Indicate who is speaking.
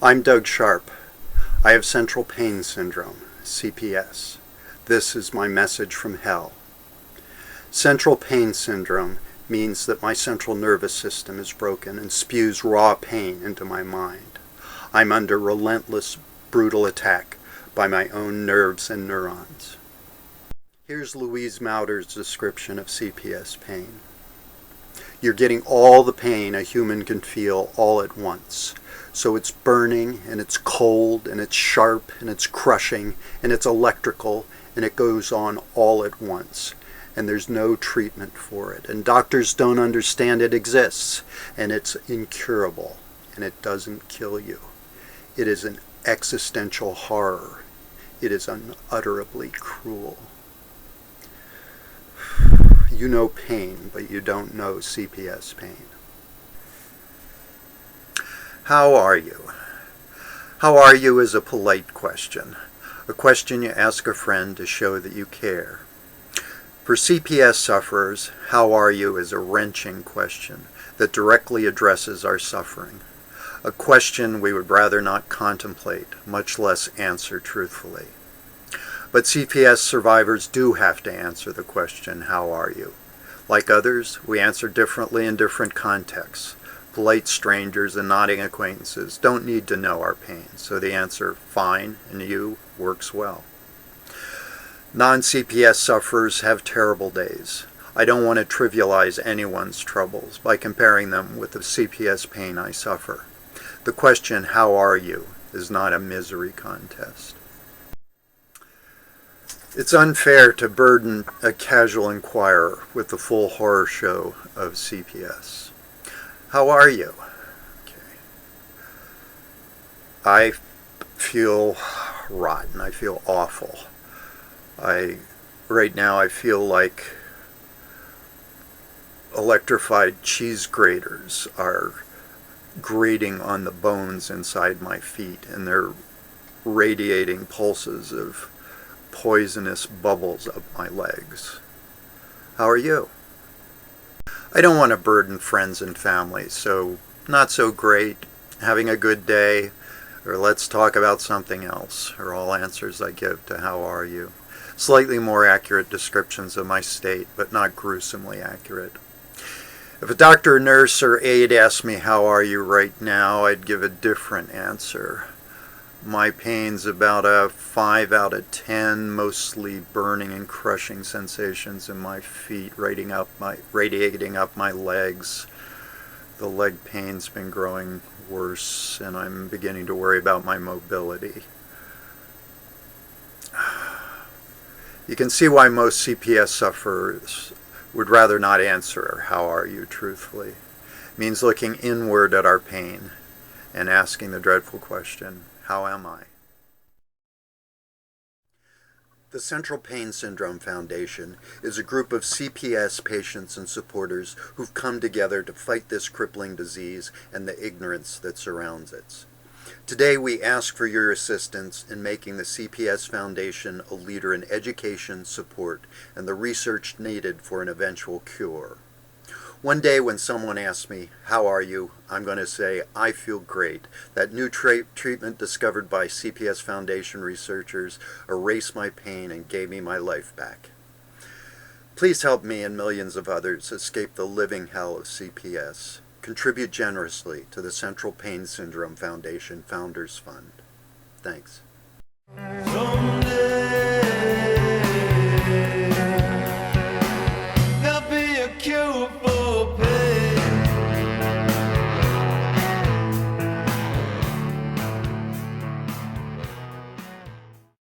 Speaker 1: I'm Doug Sharp. I have central pain syndrome, CPS. This is my message from hell. Central pain syndrome means that my central nervous system is broken and spews raw pain into my mind. I'm under relentless, brutal attack by my own nerves and neurons. Here's Louise Mauder's description of CPS pain. You're getting all the pain a human can feel all at once. So it's burning, and it's cold, and it's sharp, and it's crushing, and it's electrical, and it goes on all at once. And there's no treatment for it. And doctors don't understand it exists. And it's incurable. And it doesn't kill you. It is an existential horror. It is unutterably cruel. You know pain, but you don't know CPS pain. How are you? How are you is a polite question. A question you ask a friend to show that you care. For CPS sufferers, how are you is a wrenching question that directly addresses our suffering. A question we would rather not contemplate, much less answer truthfully. But CPS survivors do have to answer the question, how are you? Like others, we answer differently in different contexts. Polite strangers and nodding acquaintances don't need to know our pain, so the answer, fine, and you, works well. Non-CPS sufferers have terrible days. I don't want to trivialize anyone's troubles by comparing them with the CPS pain I suffer. The question, how are you, is not a misery contest. It's unfair to burden a casual inquirer with the full horror show of CPS. How are you? Okay. I feel rotten. I feel awful. Right now I feel like electrified cheese graters are grating on the bones inside my feet, and they're radiating pulses of poisonous bubbles up my legs. How are you? I don't want to burden friends and family, so not so great, having a good day, or let's talk about something else, are all answers I give to how are you. Slightly more accurate descriptions of my state, but not gruesomely accurate. If a doctor, nurse, or aide asked me how are you right now, I'd give a different answer. My pain's about a 5 out of 10, mostly burning and crushing sensations in my feet, radiating up my legs. The leg pain's been growing worse, and I'm beginning to worry about my mobility. You can see why most CPS sufferers would rather not answer how are you truthfully. It means looking inward at our pain and asking the dreadful question, how am I? The Central Pain Syndrome Foundation is a group of CPS patients and supporters who've come together to fight this crippling disease and the ignorance that surrounds it. Today we ask for your assistance in making the CPS Foundation a leader in education, support, and the research needed for an eventual cure. One day when someone asks me, how are you? I'm going to say, I feel great. That new treatment discovered by CPS Foundation researchers erased my pain and gave me my life back. Please help me and millions of others escape the living hell of CPS. Contribute generously to the Central Pain Syndrome Foundation Founders Fund. Thanks. Someday there'll be a cure for